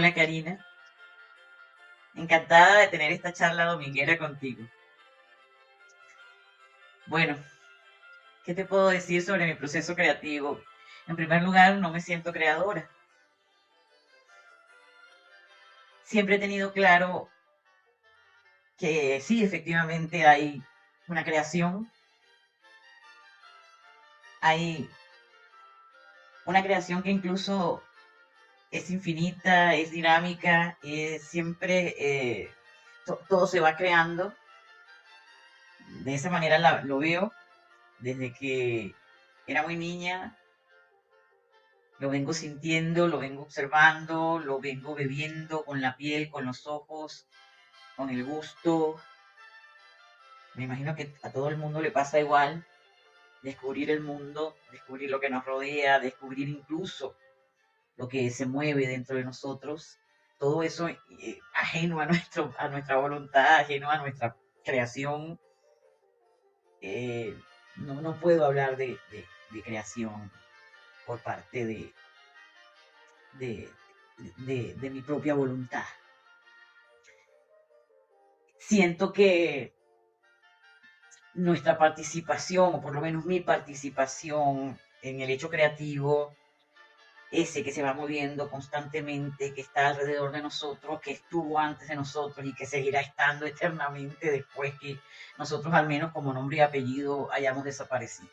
Hola Karina, encantada de tener esta charla dominguera contigo. Bueno, ¿qué te puedo decir sobre mi proceso creativo? En primer lugar, no me siento creadora. Siempre he tenido claro que sí, efectivamente hay una creación, hay una creación que incluso es infinita, es dinámica, siempre todo se va creando. De esa manera lo veo desde que era muy niña. Lo vengo sintiendo, lo vengo observando, lo vengo bebiendo con la piel, con los ojos, con el gusto. Me imagino que a todo el mundo le pasa igual, descubrir el mundo, descubrir lo que nos rodea, descubrir incluso lo que se mueve dentro de nosotros. Todo eso ajeno a nuestra voluntad, ajeno a nuestra creación. No puedo hablar de creación por parte de, de mi propia voluntad. Siento que nuestra participación, o por lo menos mi participación en el hecho creativo, ese que se va moviendo constantemente, que está alrededor de nosotros, que estuvo antes de nosotros y que seguirá estando eternamente después que nosotros, al menos como nombre y apellido, hayamos desaparecido.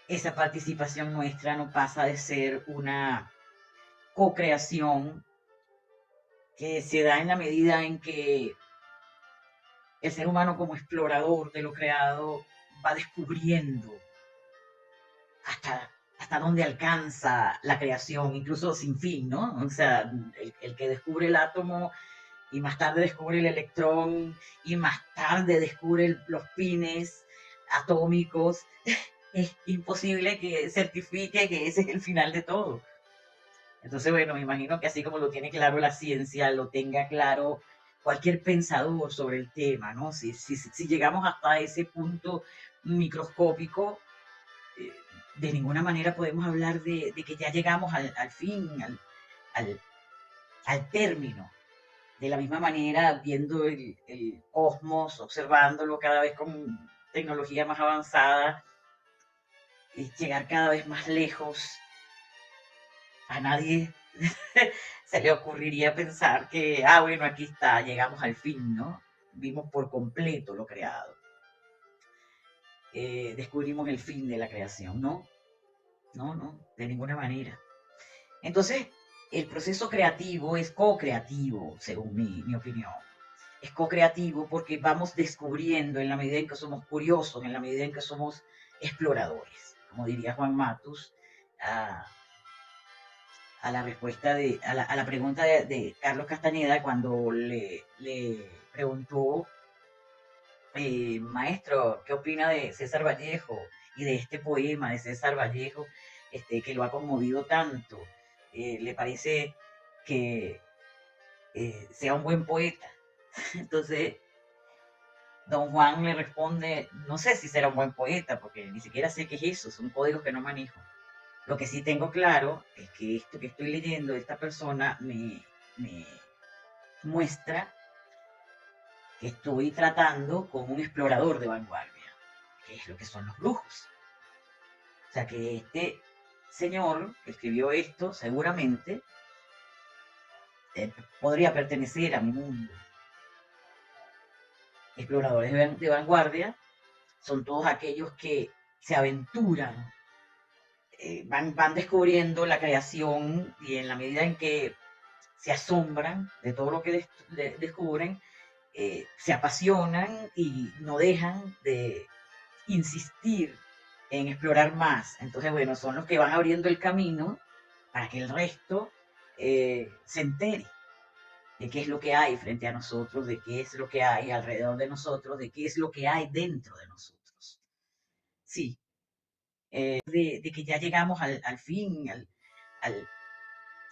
Esa participación nuestra no pasa de ser una co-creación que se da en la medida en que el ser humano, como explorador de lo creado, va descubriendo hasta dónde alcanza la creación, incluso sin fin, ¿no? O sea, el que descubre el átomo y más tarde descubre el electrón y más tarde descubre los pines atómicos, es imposible que certifique que ese es el final de todo. Entonces, bueno, me imagino que así como lo tiene claro la ciencia, lo tenga claro cualquier pensador sobre el tema, ¿no? Si llegamos hasta ese punto microscópico, eh, de ninguna manera podemos hablar de que ya llegamos al fin, al, al término. De la misma manera, viendo el cosmos, observándolo cada vez con tecnología más avanzada, llegar cada vez más lejos, a nadie se le ocurriría pensar que, bueno, aquí está, llegamos al fin, ¿no? Vimos por completo lo creado. Descubrimos el fin de la creación, ¿no? No, de ninguna manera. Entonces, el proceso creativo es co-creativo, según mi opinión. Es co-creativo porque vamos descubriendo en la medida en que somos curiosos, en la medida en que somos exploradores. Como diría Juan Matus, a la respuesta a la pregunta de Carlos Castañeda cuando le preguntó, maestro, ¿qué opina de César Vallejo y de este poema de César Vallejo que lo ha conmovido tanto? ¿Le parece que sea un buen poeta? Entonces, don Juan le responde, no sé si será un buen poeta, porque ni siquiera sé qué es eso, son códigos que no manejo. Lo que sí tengo claro es que esto que estoy leyendo de esta persona me muestra que estoy tratando con un explorador de vanguardia, que es lo que son los brujos. O sea que este señor que escribió esto seguramente podría pertenecer a mi mundo. Exploradores de vanguardia son todos aquellos que se aventuran, van descubriendo la creación y en la medida en que se asombran de todo lo que descubren, se apasionan y no dejan de insistir en explorar más. Entonces, bueno, son los que van abriendo el camino para que el resto se entere de qué es lo que hay frente a nosotros, de qué es lo que hay alrededor de nosotros, de qué es lo que hay dentro de nosotros. Sí, de que ya llegamos al fin, al,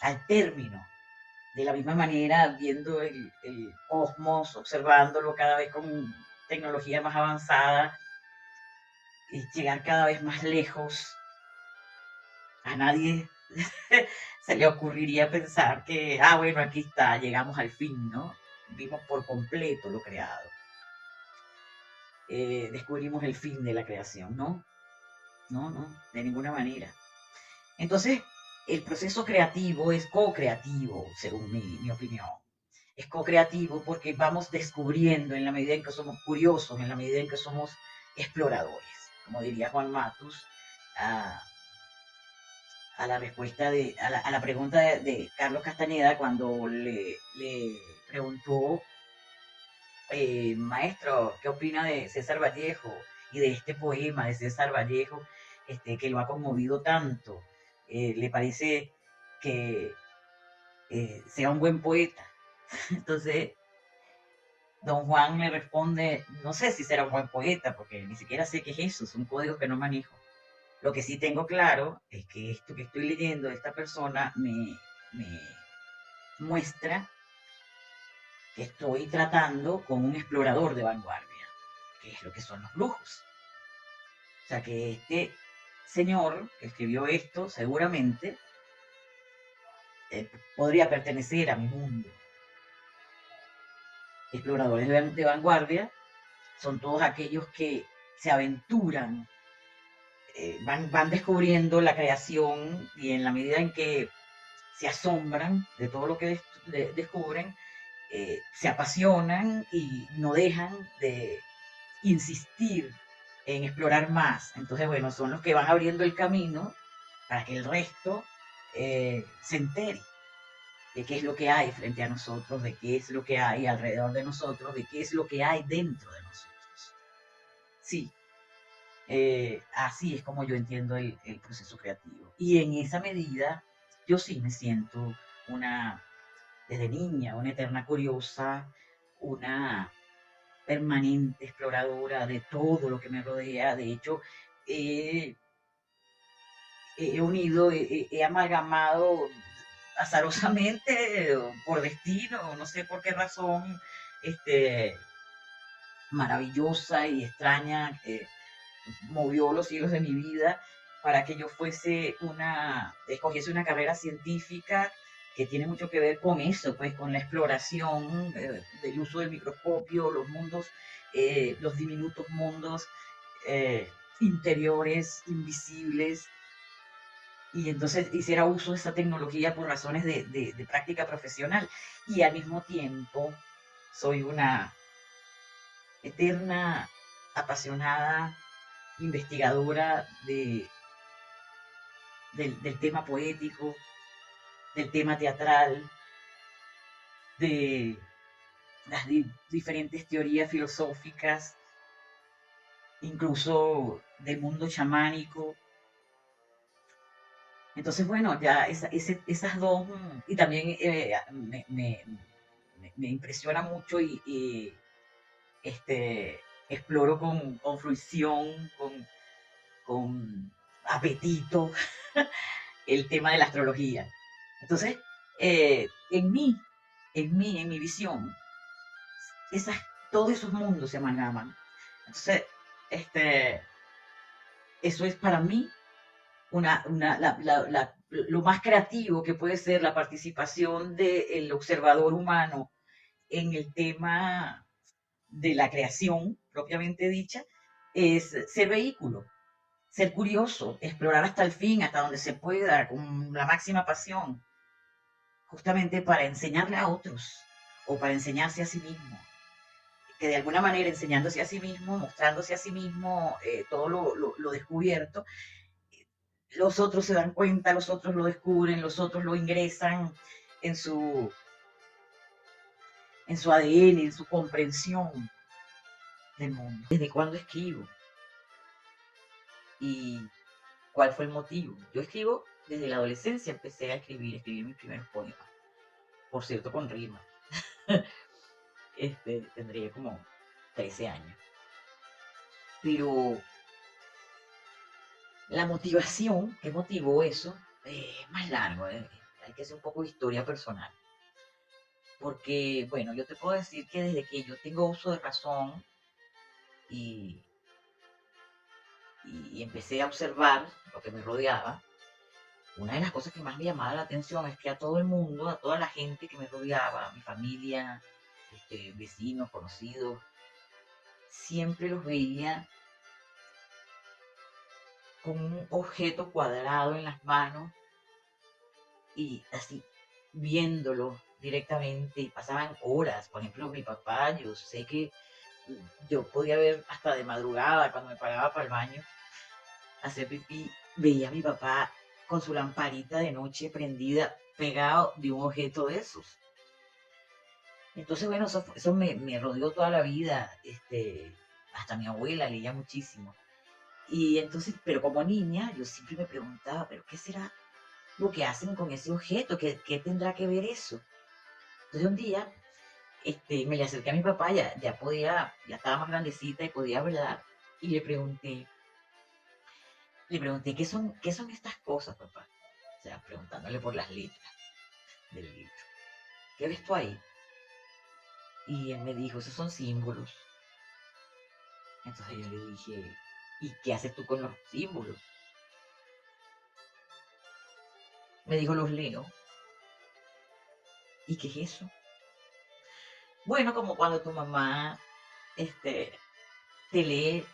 al término. De la misma manera, viendo el cosmos, observándolo cada vez con tecnología más avanzada, y llegar cada vez más lejos, a nadie se le ocurriría pensar que, bueno, aquí está, llegamos al fin, ¿no? Vimos por completo lo creado. Descubrimos el fin de la creación, ¿no? No, no, de ninguna manera. Entonces, el proceso creativo es co-creativo, según mi opinión. Es co-creativo porque vamos descubriendo en la medida en que somos curiosos, en la medida en que somos exploradores. Como diría Juan Matus, a, a la respuesta a la pregunta de Carlos Castañeda cuando le preguntó, maestro, ¿qué opina de César Vallejo y de este poema de César Vallejo que lo ha conmovido tanto? ¿Le parece que sea un buen poeta? Entonces, don Juan le responde, no sé si será un buen poeta, porque ni siquiera sé qué es eso, es un código que no manejo. Lo que sí tengo claro es que esto que estoy leyendo de esta persona me muestra que estoy tratando con un explorador de vanguardia, que es lo que son los brujos. O sea que este señor que escribió esto seguramente podría pertenecer a mi mundo. Exploradores de vanguardia son todos aquellos que se aventuran, van descubriendo la creación y en la medida en que se asombran de todo lo que descubren, se apasionan y no dejan de insistir en explorar más. Entonces, bueno, son los que van abriendo el camino para que el resto se entere de qué es lo que hay frente a nosotros, de qué es lo que hay alrededor de nosotros, de qué es lo que hay dentro de nosotros. Sí, así es como yo entiendo el proceso creativo. Y en esa medida, yo sí me siento desde niña, una eterna curiosa, una permanente exploradora de todo lo que me rodea. De hecho, he unido, he amalgamado azarosamente, por destino, no sé por qué razón, este, maravillosa y extraña, movió los hilos de mi vida para que yo escogiese una carrera científica que tiene mucho que ver con eso, pues con la exploración del uso del microscopio, los mundos, los diminutos mundos interiores, invisibles, y entonces hiciera uso de esa tecnología por razones de práctica profesional. Y al mismo tiempo soy una eterna apasionada investigadora del tema poético, del tema teatral, de las diferentes teorías filosóficas, incluso del mundo chamánico. Entonces, bueno, ya esas dos, y también me impresiona mucho y exploro con fruición, con apetito el tema de la astrología. Entonces, en mi visión, esas, todos esos mundos se amalgaman. Entonces, este, eso es para mí lo más creativo que puede ser la participación del observador humano en el tema de la creación propiamente dicha, es ser vehículo, ser curioso, explorar hasta el fin, hasta donde se pueda, con la máxima pasión, justamente para enseñarle a otros o para enseñarse a sí mismo. Que de alguna manera enseñándose a sí mismo, mostrándose a sí mismo todo lo descubierto, los otros se dan cuenta, los otros lo descubren, los otros lo ingresan en su, en su ADN, en su comprensión del mundo. ¿Desde cuándo escribo? ¿Y cuál fue el motivo? Yo escribo desde la adolescencia, empecé a escribir mis primeros poemas. Por cierto, con rima. Tendría como 13 años. Pero la motivación que motivó eso es más largo. Hay que hacer un poco de historia personal. Porque, bueno, yo te puedo decir que desde que yo tengo uso de razón y, y empecé a observar lo que me rodeaba, una de las cosas que más me llamaba la atención es que a todo el mundo, a toda la gente que me rodeaba, mi familia, vecinos, conocidos, siempre los veía con un objeto cuadrado en las manos y así viéndolo directamente y pasaban horas. Por ejemplo, mi papá, yo sé que yo podía ver hasta de madrugada cuando me paraba para el baño a hacer pipí, veía a mi papá con su lamparita de noche prendida, pegado de un objeto de esos. Entonces, bueno, eso me rodeó toda la vida, hasta mi abuela leía muchísimo. Y entonces, pero como niña, yo siempre me preguntaba, ¿pero qué será lo que hacen con ese objeto? ¿Qué tendrá que ver eso? Entonces un día, me le acerqué a mi papá, ya podía, ya estaba más grandecita y podía hablar, y le pregunté, ¿qué son estas cosas, papá? O sea, preguntándole por las letras del libro. ¿Qué ves tú ahí? Y él me dijo, esos son símbolos. Entonces yo le dije, ¿y qué haces tú con los símbolos? Me dijo, los leo. ¿Y qué es eso? Bueno, como cuando tu mamá te lee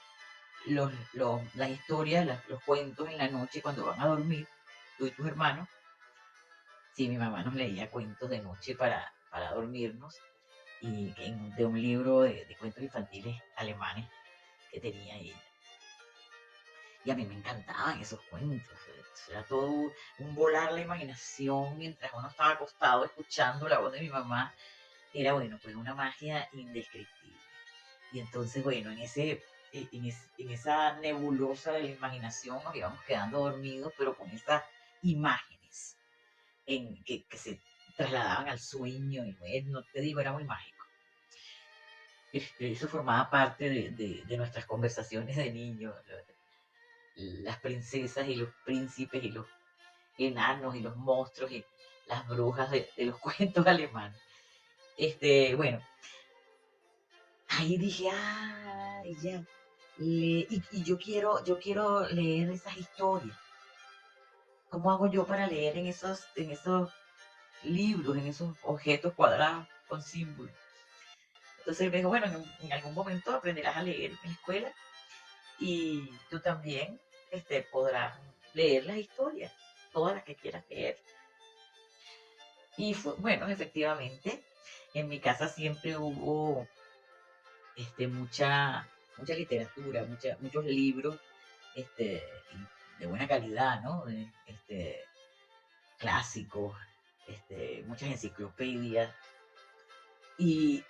las historias, los cuentos en la noche cuando van a dormir, tú y tus hermanos. Sí, mi mamá nos leía cuentos de noche para dormirnos y de un libro de cuentos infantiles alemanes que tenía ella. Y a mí me encantaban esos cuentos. Era todo un volar la imaginación mientras uno estaba acostado escuchando la voz de mi mamá. Era, bueno, pues una magia indescriptible. Y entonces, bueno, en esa nebulosa de la imaginación nos íbamos quedando dormidos, pero con esas imágenes que se trasladaban al sueño. Y bueno, te digo, era muy mágico. Eso formaba parte de nuestras conversaciones de niños. Las princesas y los príncipes y los enanos y los monstruos y las brujas de los cuentos alemanes. Bueno, ahí dije, ya, y yo quiero leer esas historias. ¿Cómo hago yo para leer en esos libros, en esos objetos cuadrados con símbolos? Entonces me dijo, bueno, en algún momento aprenderás a leer en la escuela y tú también podrás leer las historias, todas las que quieras leer. Y bueno, efectivamente, en mi casa siempre hubo mucha literatura, muchos libros este, de buena calidad, ¿no? Clásicos, muchas enciclopedias. Y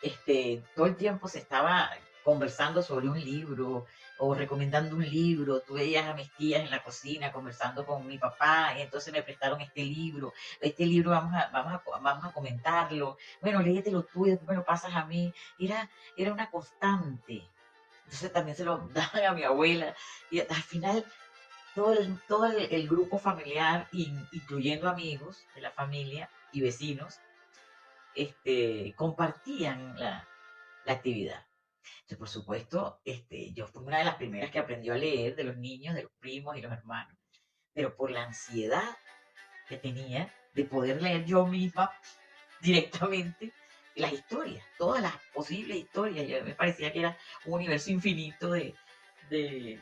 todo el tiempo se estaba conversando sobre un libro o recomendando un libro. Tú veías a mis tías en la cocina conversando con mi papá y entonces me prestaron este libro vamos a comentarlo. Bueno, léetelo tú y después me lo pasas a mí. Era una constante. Entonces también se lo daban a mi abuela y al final todo el grupo familiar, incluyendo amigos de la familia y vecinos, compartían la actividad. Entonces, por supuesto, yo fui una de las primeras que aprendió a leer de los niños, de los primos y los hermanos, pero por la ansiedad que tenía de poder leer yo misma directamente las historias, todas las posibles historias. Ya me parecía que era un universo infinito de, de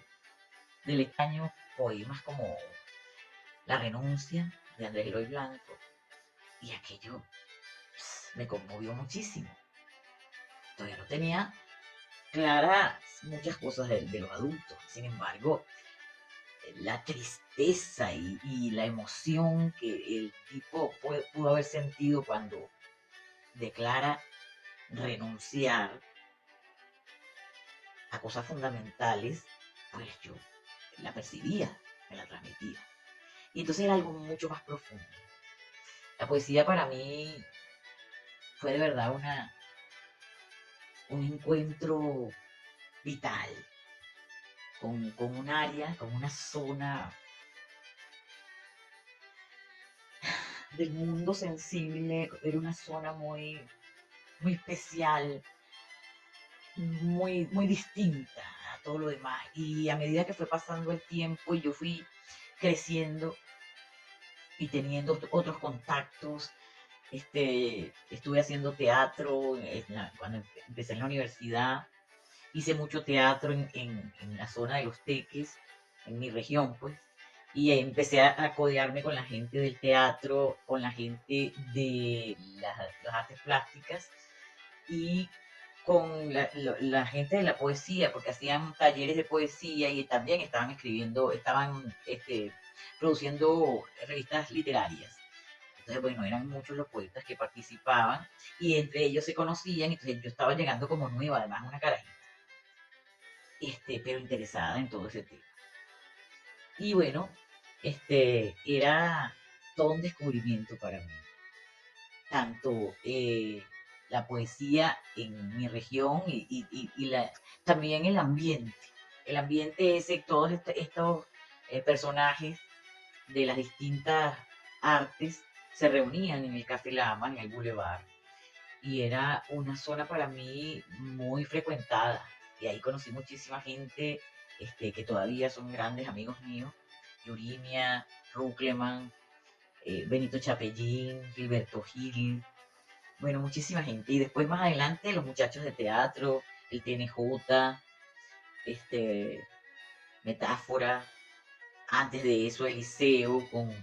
extraños poemas como La renuncia de Andrés Eloy Blanco, y aquello me conmovió muchísimo. Todavía no tenía claras muchas cosas de los adultos. Sin embargo, la tristeza y la emoción que el tipo pudo haber sentido cuando declara renunciar a cosas fundamentales, pues yo la percibía, me la transmitía. Y entonces era algo mucho más profundo. La poesía para mí fue de verdad un encuentro vital con un área, con una zona del mundo sensible. Era una zona muy, muy especial, muy, muy distinta a todo lo demás. Y a medida que fue pasando el tiempo y yo fui creciendo, y teniendo otros contactos. Estuve haciendo teatro cuando empecé en la universidad. Hice mucho teatro en la zona de Los Teques, en mi región, pues. Y empecé a codearme con la gente del teatro, con la gente de las artes plásticas y con la gente de la poesía, porque hacían talleres de poesía y también estaban escribiendo, estaban produciendo revistas literarias. Entonces, bueno, eran muchos los poetas que participaban y entre ellos se conocían, entonces yo estaba llegando como nueva, además una carajita, pero interesada en todo ese tema. Y bueno, era todo un descubrimiento para mí, tanto la poesía en mi región y también el ambiente ese, todos estos personajes de las distintas artes se reunían en el Café Lama, en el Boulevard, y era una zona para mí muy frecuentada. Y ahí conocí muchísima gente que todavía son grandes amigos míos. Yurimia, Ruckleman, Benito Chapellín, Gilberto Gil, bueno, muchísima gente. Y después más adelante los muchachos de teatro, el TNJ, este, Metáfora, antes de eso Eliseo con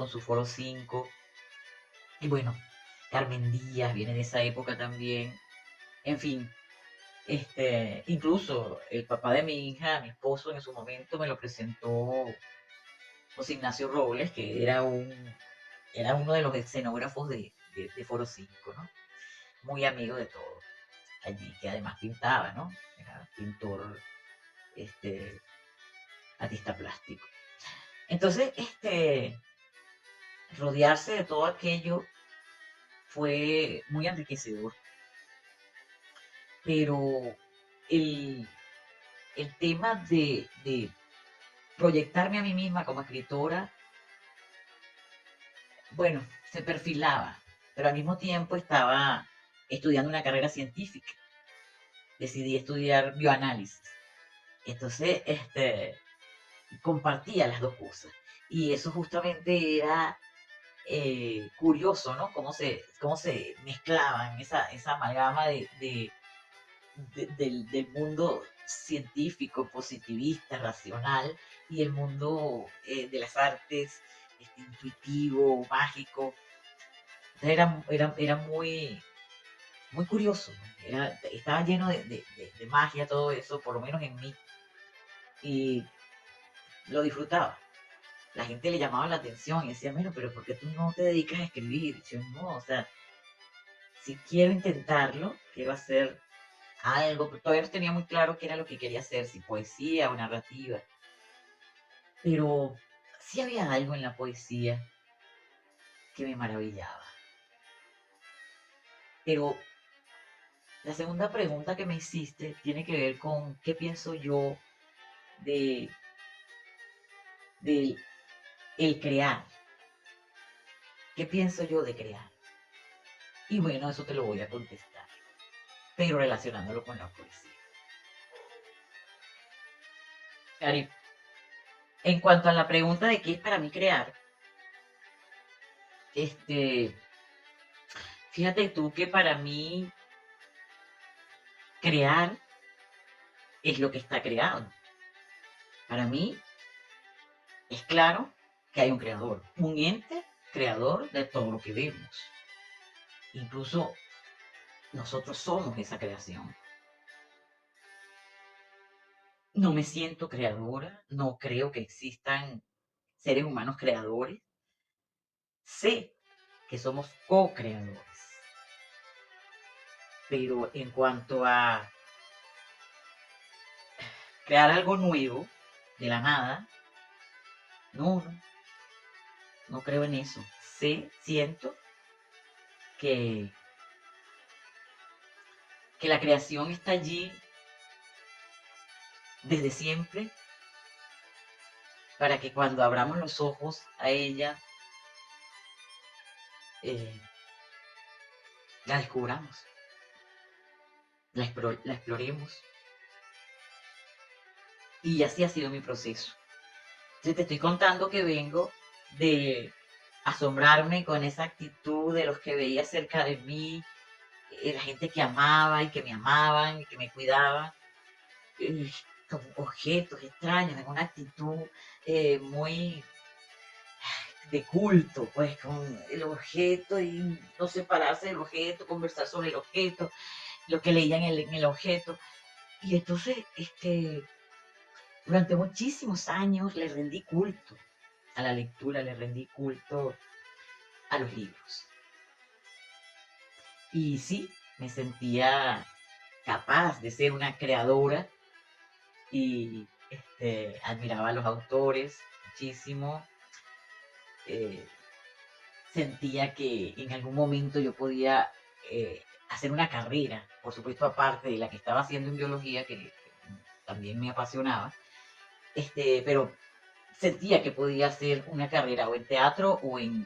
su Foro 5. Y bueno, Carmen Díaz viene de esa época también. En fin, incluso el papá de mi hija, mi esposo en su momento me lo presentó José Ignacio Robles, que era uno de los escenógrafos de Foro 5, ¿no? Muy amigo de todos allí, que además pintaba, ¿no? Era pintor, este, artista plástico. Entonces, rodearse de todo aquello fue muy enriquecedor, pero el, el tema de proyectarme a mí misma como escritora, bueno, se perfilaba, pero al mismo tiempo estaba estudiando una carrera científica. Decidí estudiar bioanálisis. Entonces, compartía las dos cosas. Y eso justamente era curioso, ¿no? Cómo se mezclaban esa amalgama del mundo científico, positivista, racional, y el mundo de las artes, intuitivo, mágico. Entonces era muy, muy curioso, ¿no? Estaba lleno de magia todo eso, por lo menos en mí, y lo disfrutaba. La gente le llamaba la atención y decía, bueno, pero ¿por qué tú no te dedicas a escribir? Y yo, no, o sea, si quiero intentarlo, quiero hacer algo, pero todavía no tenía muy claro qué era lo que quería hacer, si poesía o narrativa. Pero sí había algo en la poesía que me maravillaba. Pero la segunda pregunta que me hiciste tiene que ver con qué pienso yo de, de el crear. ¿Qué pienso yo de crear? Y bueno, eso te lo voy a contestar, pero relacionándolo con la poesía. Cari, en cuanto a la pregunta de qué es para mí crear, este, fíjate tú que para mí crear es lo que está creado. Para mí es claro que hay un creador, un ente creador de todo lo que vemos. Incluso nosotros somos esa creación. No me siento creadora, no creo que existan seres humanos creadores. Sé que somos co-creadores. Pero en cuanto a crear algo nuevo de la nada, no, no creo en eso. Siento que, que la creación está allí desde siempre para que cuando abramos los ojos a ella, eh, la descubramos, la exploremos. Y así ha sido mi proceso. Entonces te estoy contando que vengo de asombrarme con esa actitud de los que veía cerca de mí, la gente que amaba y que me amaban y que me cuidaban, eh, con objetos extraños, en una actitud muy de culto, pues con el objeto y no separarse del objeto, conversar sobre el objeto, lo que leían en el objeto. Y entonces, durante muchísimos años le rendí culto a la lectura, le rendí culto a los libros. Y sí, me sentía capaz de ser una creadora y admiraba a los autores muchísimo. eh, Sentía que en algún momento yo podía hacer una carrera, por supuesto aparte de la que estaba haciendo en biología, que también me apasionaba, pero sentía que podía hacer una carrera o en teatro o en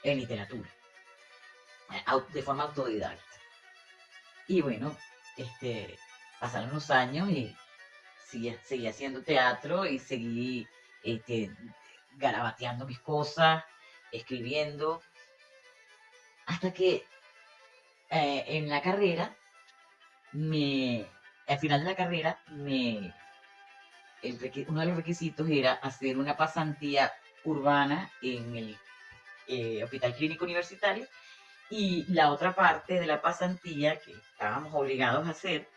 literatura, de forma autodidacta. Y bueno, pasaron los años y seguí haciendo teatro y seguí este, garabateando mis cosas, escribiendo, hasta que en la carrera, al final de la carrera, uno de los requisitos era hacer una pasantía urbana en el Hospital Clínico Universitario, y la otra parte de la pasantía que estábamos obligados a hacer,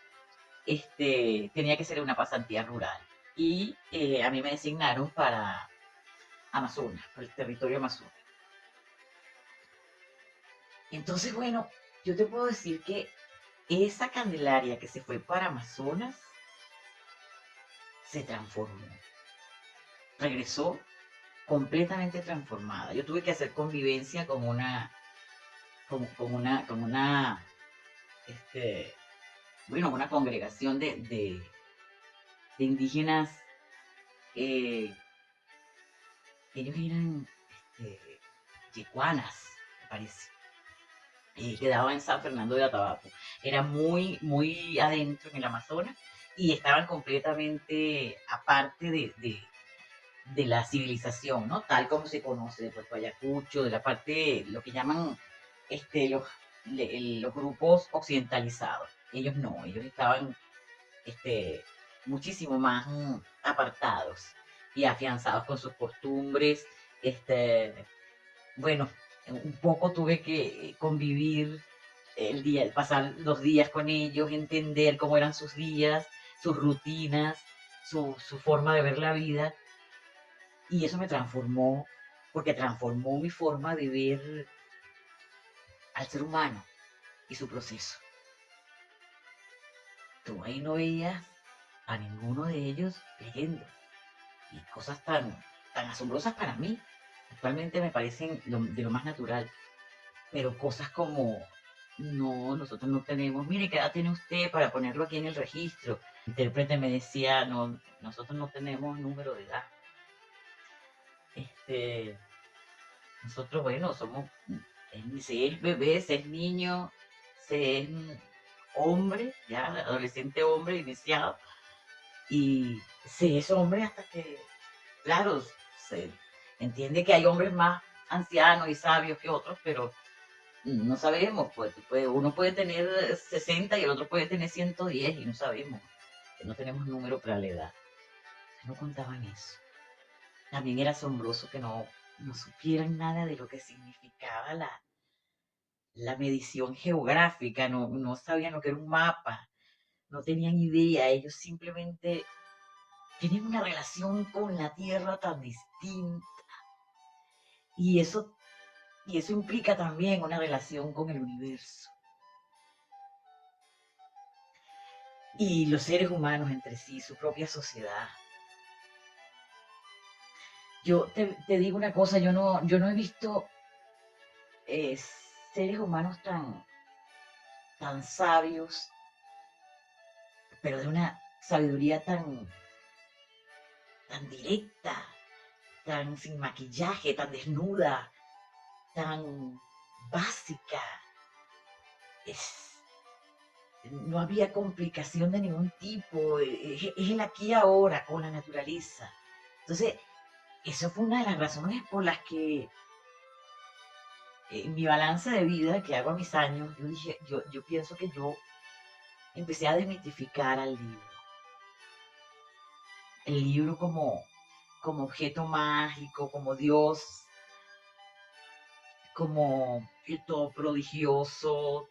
tenía que ser una pasantía rural. Y a mí me designaron para Amazonas, para el territorio Amazonas. Entonces, bueno, yo te puedo decir que esa Candelaria que se fue para Amazonas se transformó, regresó completamente transformada. Yo tuve que hacer convivencia con una, este, bueno, una congregación de indígenas. eh, Ellos eran yecuanas, me parece. Quedaba en San Fernando de Atabapo. Era muy, muy adentro en el Amazonas y estaban completamente aparte de la civilización, ¿no? Tal como se conoce de Puerto Ayacucho, de la parte, lo que llaman los grupos occidentalizados. Ellos no, ellos estaban muchísimo más apartados y afianzados con sus costumbres. Bueno, un poco tuve que convivir pasar los días con ellos, entender cómo eran sus días, sus rutinas, su forma de ver la vida. Y eso me transformó, porque transformó mi forma de ver al ser humano y su proceso. Tú ahí no veías a ninguno de ellos leyendo. Y cosas tan asombrosas para mí. Actualmente me parecen de lo más natural. Pero cosas como, no, nosotros no tenemos, mire, ¿qué edad tiene usted para ponerlo aquí en el registro? El intérprete me decía, no, nosotros no tenemos número de edad. Este, Nosotros, bueno, somos, si es bebé, si es niño, si es hombre, ya, adolescente hombre iniciado, y se es hombre hasta que, claro, se entiende que hay hombres más ancianos y sabios que otros, pero no sabemos, pues, uno puede tener 60 y el otro puede tener 110 y no sabemos, que no tenemos número para la edad. No contaban eso. También era asombroso que no supieran nada de lo que significaba la medición geográfica, no sabían lo que era un mapa, no tenían idea, ellos simplemente tienen una relación con la Tierra tan distinta. Y eso implica también una relación con el universo. Y los seres humanos entre sí, su propia sociedad. Yo te digo una cosa, yo no he visto eh, seres humanos tan sabios, pero de una sabiduría tan directa, tan sin maquillaje, tan desnuda, tan básica. No había complicación de ningún tipo, es el aquí y ahora con la naturaleza. Entonces, eso fue una de las razones por las que en mi balance de vida que hago a mis años, yo dije, yo pienso que yo empecé a desmitificar al libro. El libro como objeto mágico, como Dios, como el todo prodigioso,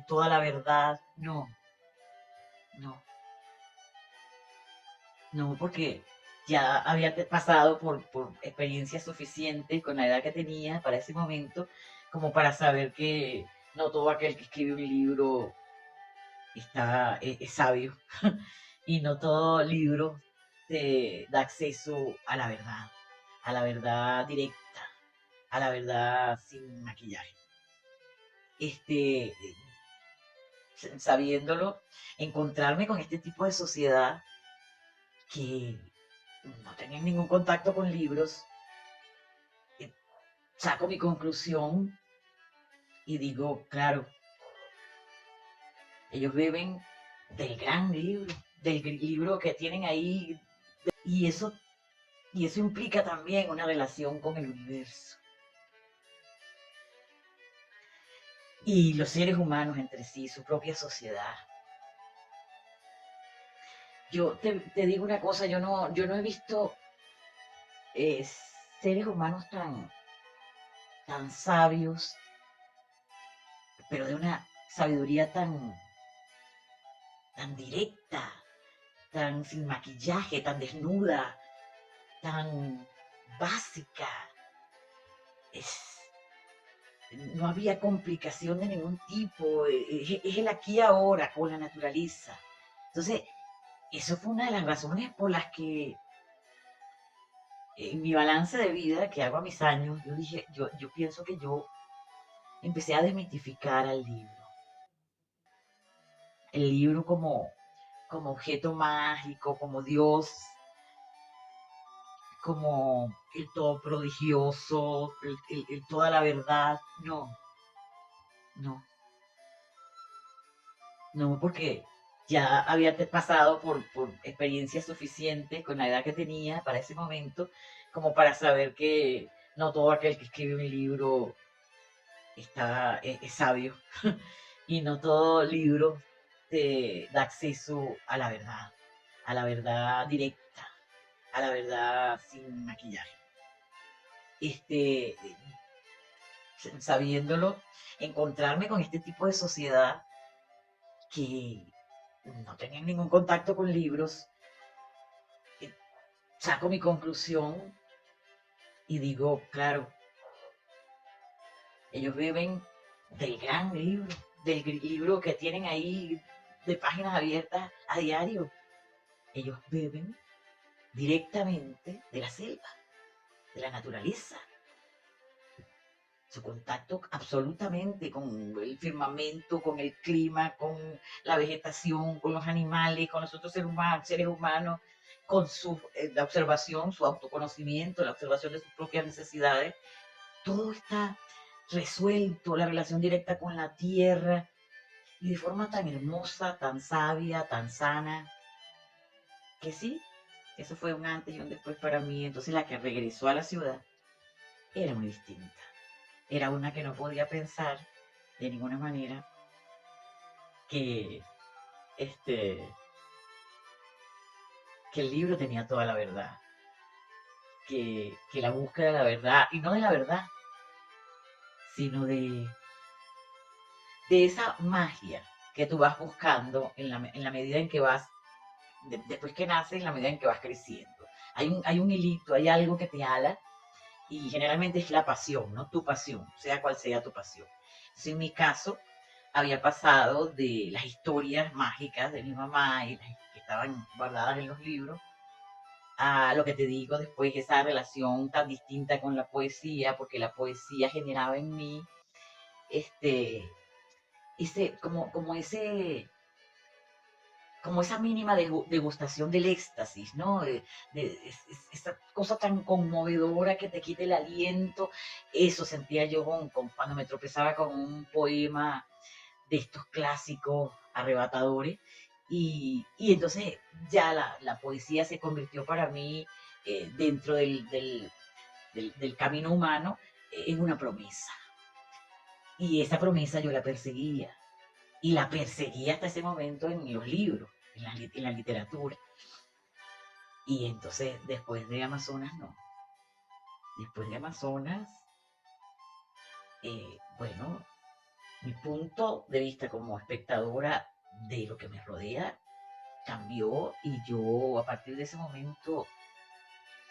toda la verdad. No, no, no, porque ya había pasado por experiencias suficientes con la edad que tenía para ese momento, como para saber que no todo aquel que escribe un libro es sabio y no todo libro te da acceso a la verdad directa, a la verdad sin maquillaje. Este, sabiéndolo, encontrarme con este tipo de sociedad que no tenían ningún contacto con libros, eh, saco mi conclusión y digo, claro, ellos beben del gran libro, del libro que tienen ahí, y eso implica también una relación con el universo y los seres humanos entre sí, su propia sociedad. Yo te digo una cosa, yo no he visto eh, seres humanos tan sabios, pero de una sabiduría tan directa, tan sin maquillaje, tan desnuda, tan básica. Es, no había complicación de ningún tipo, es el aquí y ahora con la naturaleza. Entonces, eso fue una de las razones por las que en mi balance de vida que hago a mis años, yo dije, yo pienso que yo empecé a desmitificar al libro. El libro como objeto mágico, como Dios, como el todo prodigioso, toda la verdad. No, no, no, porque ya había pasado por experiencias suficientes con la edad que tenía para ese momento, como para saber que no todo aquel que escribe un libro es sabio y no todo libro te da acceso a la verdad directa, a la verdad sin maquillaje. Este, sabiéndolo, encontrarme con este tipo de sociedad que no tenían ningún contacto con libros, eh, saco mi conclusión y digo, claro, ellos beben del gran libro, del libro que tienen ahí de páginas abiertas a diario. Ellos beben directamente de la selva, de la naturaleza. Su contacto absolutamente con el firmamento, con el clima, con la vegetación, con los animales, con los otros seres humanos, con la observación, su autoconocimiento, la observación de sus propias necesidades. Todo está resuelto, la relación directa con la tierra, y de forma tan hermosa, tan sabia, tan sana, que sí, eso fue un antes y un después para mí. Entonces la que regresó a la ciudad era muy distinta. Era una que no podía pensar de ninguna manera que, este, que el libro tenía toda la verdad, que la búsqueda de la verdad, y no de la verdad, sino de esa magia que tú vas buscando en la medida en que vas, después que naces, en la medida en que vas creciendo. Hay un hilito, hay algo que te ala, y generalmente es la pasión, ¿no? Tu pasión, sea cual sea tu pasión. Entonces, en mi caso, había pasado de las historias mágicas de mi mamá y las que estaban guardadas en los libros a lo que te digo después, esa relación tan distinta con la poesía, porque la poesía generaba en mí este, como esa mínima degustación del éxtasis, ¿no? Esa cosa tan conmovedora que te quita el aliento. Eso sentía yo cuando me tropezaba con un poema de estos clásicos arrebatadores. Y entonces ya la poesía se convirtió para mí dentro del camino humano, es una promesa. Y esa promesa yo la perseguía. Y la perseguía hasta ese momento en los libros, en la literatura. Y entonces, después de Amazonas, no. Después de Amazonas, bueno, mi punto de vista como espectadora de lo que me rodea cambió y yo a partir de ese momento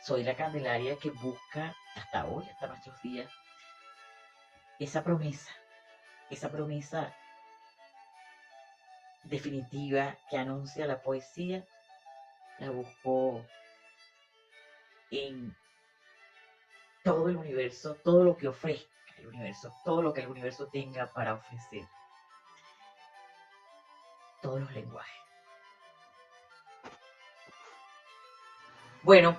soy la Candelaria que busca hasta hoy, hasta nuestros días, esa promesa definitiva que anuncia la poesía, la busco en todo el universo, todo lo que ofrezca el universo, todo lo que el universo tenga para ofrecer, todos los lenguajes. Bueno,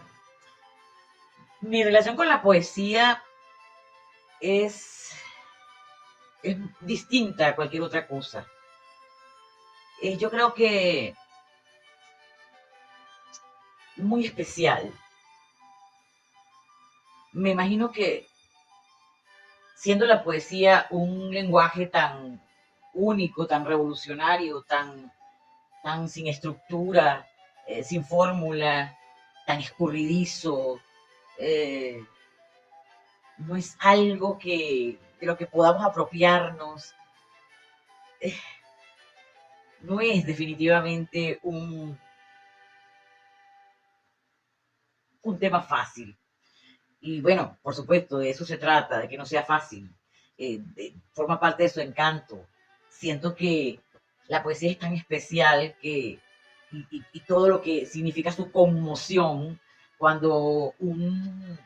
mi relación con la poesía es distinta a cualquier otra cosa. Yo creo que muy especial. Me imagino que siendo la poesía un lenguaje tan único, tan revolucionario, tan sin estructura, sin fórmula, tan escurridizo, eh, no es algo de lo que podamos apropiarnos. Eh, no es definitivamente un tema fácil. Y bueno, por supuesto, de eso se trata, de que no sea fácil. Forma parte de su encanto. Siento que la poesía es tan especial y todo lo que significa su conmoción cuando un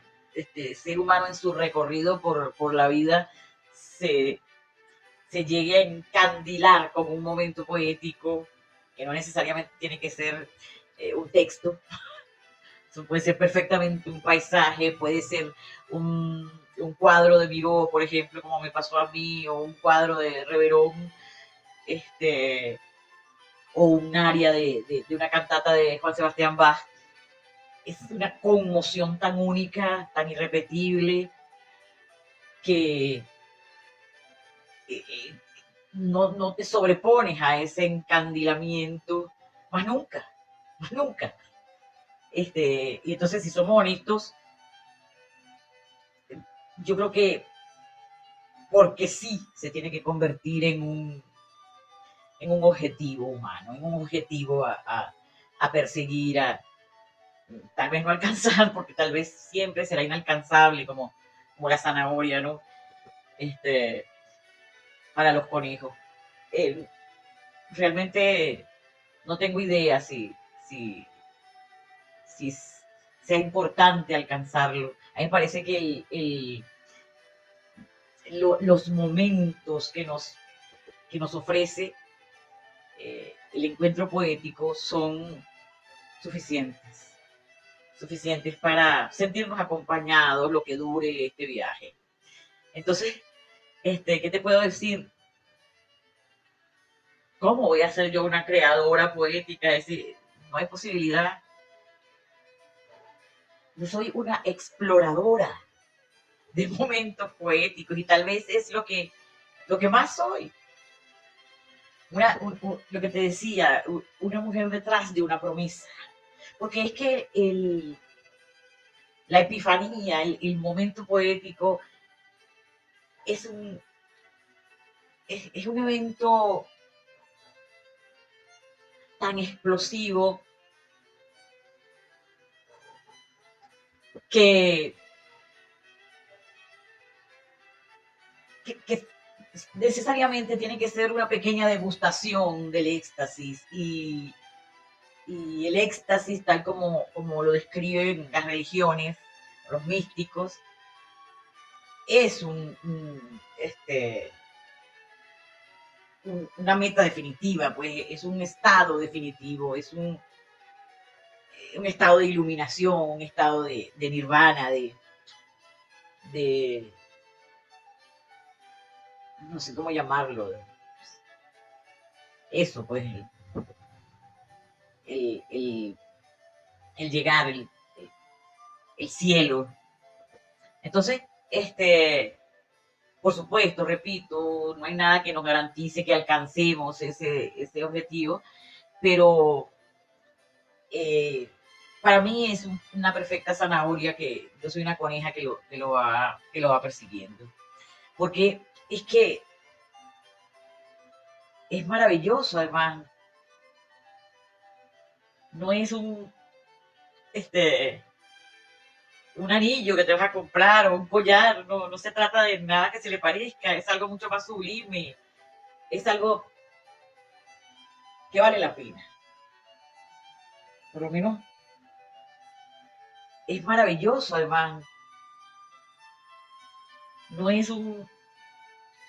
ser humano en su recorrido por la vida se, se llegue a encandilar con un momento poético, que no necesariamente tiene que ser un texto. Eso puede ser perfectamente un paisaje, puede ser un cuadro de Miró, por ejemplo, como me pasó a mí, o un cuadro de Reverón, o un aria de una cantata de Juan Sebastián Bach. Es una conmoción tan única, tan irrepetible, que no te sobrepones a ese encandilamiento más nunca, más nunca. Y entonces, si somos honestos, yo creo que porque sí se tiene que convertir en un objetivo humano, en un objetivo a perseguir, tal vez no alcanzar, porque tal vez siempre será inalcanzable como la zanahoria, ¿no? Para los conejos. Eh, realmente no tengo idea si, si sea importante alcanzarlo. A mí me parece que los momentos que nos ofrece el encuentro poético son suficientes, suficientes para sentirnos acompañados lo que dure este viaje. Entonces, ¿qué te puedo decir? ¿Cómo voy a ser yo una creadora poética? Es decir, no hay posibilidad. Yo soy una exploradora de momentos poéticos y tal vez es lo que más soy. Lo que te decía, una mujer detrás de una promesa. Porque es que la epifanía, el momento poético, es es un evento tan explosivo que, que necesariamente tiene que ser una pequeña degustación del éxtasis y el éxtasis tal como lo describen las religiones, los místicos, es una meta definitiva, pues es un estado definitivo, es un estado de iluminación, un estado de nirvana, de, no sé cómo llamarlo, eso, pues el llegar, el cielo. Entonces, por supuesto, repito, no hay nada que nos garantice que alcancemos ese objetivo, pero eh, para mí es una perfecta zanahoria que yo soy una coneja que lo va persiguiendo. Porque es que es maravilloso, además. No es este, un anillo que te vas a comprar o un collar, no, no se trata de nada que se le parezca, es algo mucho más sublime, es algo que vale la pena. Por lo menos es maravilloso, además. No es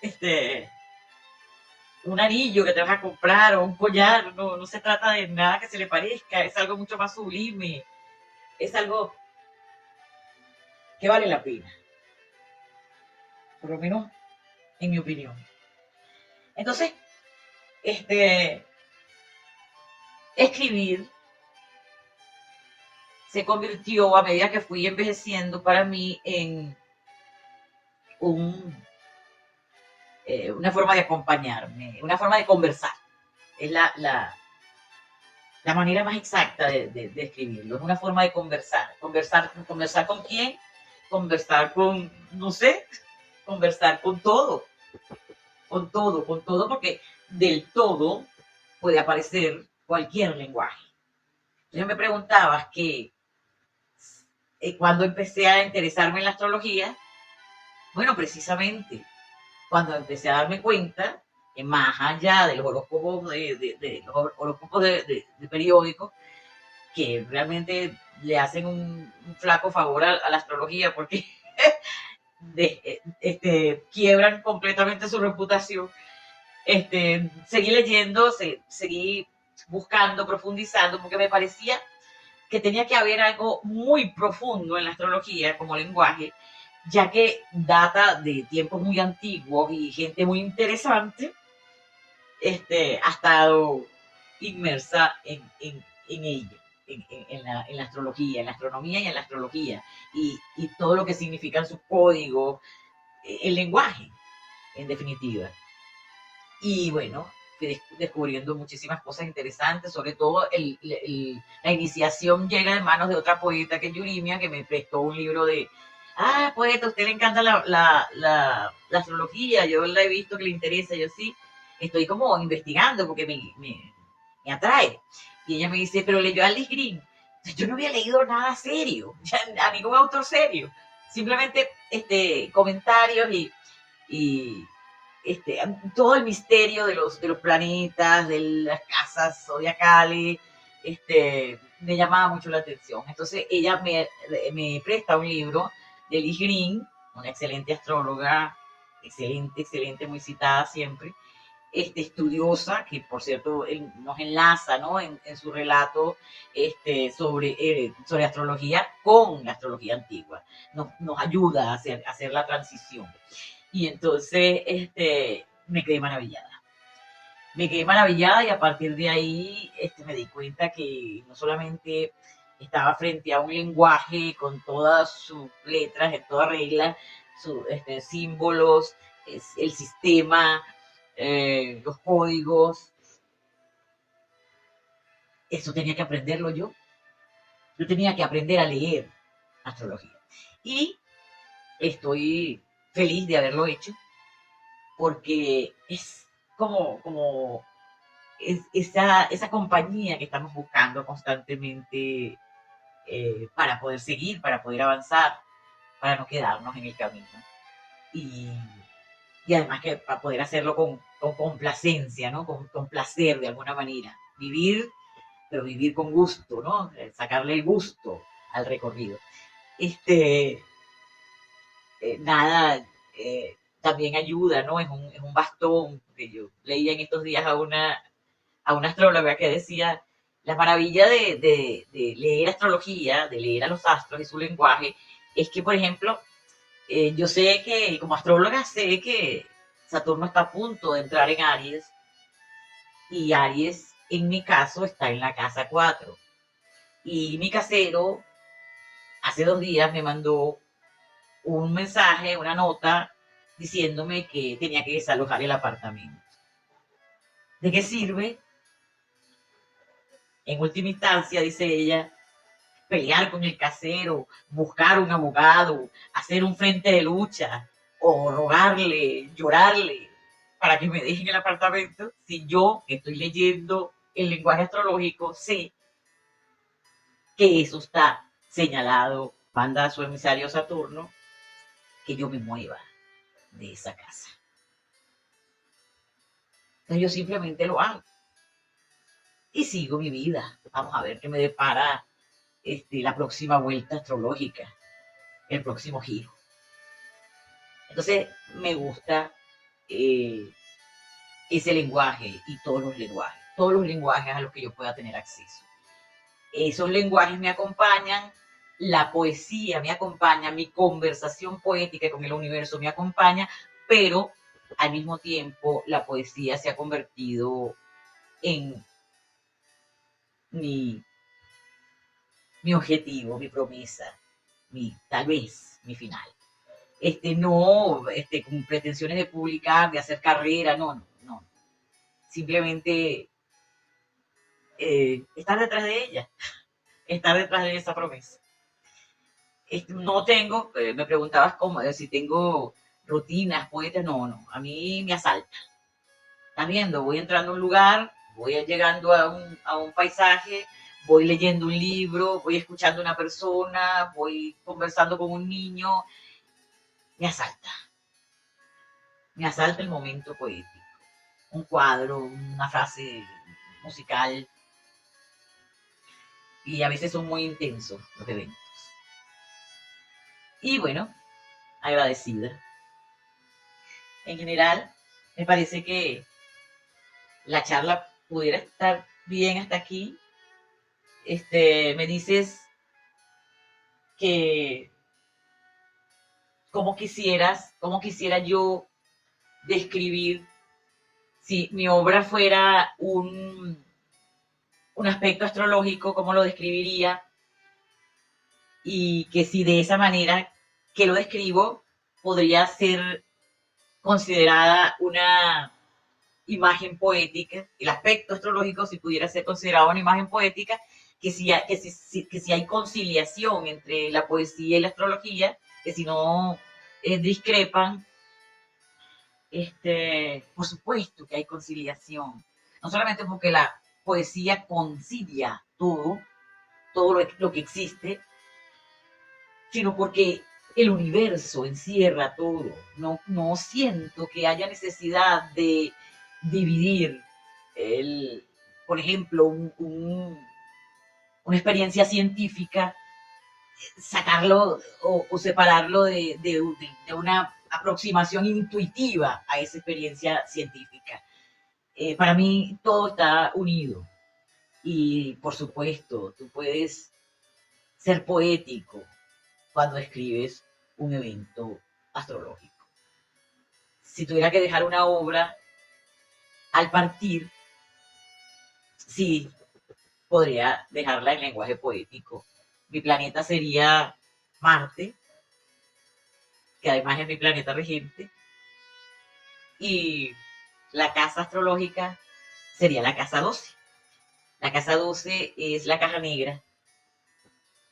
este, un anillo que te vas a comprar o un collar, no, no se trata de nada que se le parezca, es algo mucho más sublime, es algo que vale la pena. Por lo menos en mi opinión. Entonces, escribir se convirtió a medida que fui envejeciendo para mí en un, una forma de acompañarme, una forma de conversar. Es la manera más exacta de escribirlo. Es una forma de conversar. ¿Conversar con quién? Conversar con, no sé, conversar con todo, porque del todo puede aparecer cualquier lenguaje. Yo me preguntabas que cuando empecé a interesarme en la astrología, bueno, precisamente cuando empecé a darme cuenta que más allá de los horóscopos de periódicos, que realmente le hacen un flaco favor a la astrología porque quiebran completamente su reputación. Seguí leyendo, seguí buscando, profundizando, porque me parecía que tenía que haber algo muy profundo en la astrología como lenguaje, ya que data de tiempos muy antiguos y gente muy interesante ha estado inmersa en ello, en la astrología, en la astronomía y en la astrología, y todo lo que significan sus códigos, el lenguaje, en definitiva. Y bueno, fui descubriendo muchísimas cosas interesantes, sobre todo la iniciación llega de manos de otra poeta que es Yurimia, que me prestó un libro de, poeta, a usted le encanta la astrología, yo la he visto que le interesa, yo sí, estoy como investigando porque me atrae. Y ella me dice, pero leyó a Alice Green. Yo no había leído nada serio, a ningún autor serio, simplemente comentarios y todo el misterio de los planetas, de las casas zodiacales, me llamaba mucho la atención. Entonces ella me presta un libro de Liz Green, una excelente astróloga, excelente, muy citada siempre, estudiosa, que por cierto él nos enlaza, ¿no? en su relato sobre astrología con la astrología antigua. Nos ayuda a hacer la transición. Y entonces me quedé maravillada. Me quedé maravillada y a partir de ahí me di cuenta que no solamente estaba frente a un lenguaje con todas sus letras, en toda regla, sus símbolos, el sistema, los códigos. Eso tenía que aprenderlo yo. Yo tenía que aprender a leer astrología. Y estoy feliz de haberlo hecho porque es como esa compañía que estamos buscando constantemente para poder seguir, para poder avanzar, para no quedarnos en el camino. Y, y además que para poder hacerlo con complacencia, ¿no? Con placer de alguna manera. Vivir, pero vivir con gusto, ¿no? Sacarle el gusto al recorrido. Este, Nada, también ayuda, ¿no? Es un bastón, que yo leía en estos días a una astróloga que decía, la maravilla de leer astrología, de leer a los astros y su lenguaje, es que, por ejemplo, yo sé que, como astróloga, sé que Saturno está a punto de entrar en Aries, y Aries, en mi caso, está en la casa 4. Y mi casero hace 2 días me mandó un mensaje, una nota, diciéndome que tenía que desalojar el apartamento. ¿De qué sirve? En última instancia, dice ella, pelear con el casero, buscar un abogado, hacer un frente de lucha o rogarle, llorarle para que me dejen el apartamento, si yo, que estoy leyendo el lenguaje astrológico, sé que eso está señalado, manda a su emisario Saturno, que yo me mueva de esa casa. Entonces yo simplemente lo hago y sigo mi vida. Vamos a ver qué me depara la próxima vuelta astrológica, el próximo giro. Entonces me gusta eh, ese lenguaje y todos los lenguajes a los que yo pueda tener acceso. Esos lenguajes me acompañan, la poesía me acompaña, mi conversación poética con el universo me acompaña, pero al mismo tiempo la poesía se ha convertido en mi, mi objetivo, mi promesa, tal vez mi final. No con pretensiones de publicar, de hacer carrera, no. Simplemente estar detrás de ella, estar detrás de esa promesa. No tengo, me preguntabas cómo, si tengo rutinas, poetas, no, a mí me asalta. ¿Estás viendo? Voy entrando a un lugar, voy llegando a un paisaje, voy leyendo un libro, voy escuchando a una persona, voy conversando con un niño, me asalta. Me asalta el momento poético. Un cuadro, una frase musical, y a veces son muy intensos los eventos. Y bueno, agradecida. En general, me parece que la charla pudiera estar bien hasta aquí. Me dices que cómo quisiera yo describir si mi obra fuera un aspecto astrológico, cómo lo describiría, y que si de esa manera que lo describo podría ser considerada una imagen poética, el aspecto astrológico si pudiera ser considerado una imagen poética, que si hay conciliación entre la poesía y la astrología, que si no discrepan, por supuesto que hay conciliación, no solamente porque la poesía concilia todo lo que existe, sino porque el universo encierra todo. No siento que haya necesidad de dividir, por ejemplo, una experiencia científica, sacarlo o separarlo de una aproximación intuitiva a esa experiencia científica. Para mí todo está unido y por supuesto tú puedes ser poético cuando escribes un evento astrológico. Si tuviera que dejar una obra al partir, sí podría dejarla en lenguaje poético. Mi planeta sería Marte, que además es mi planeta regente, y la casa astrológica sería la casa 12. La casa 12 es la caja negra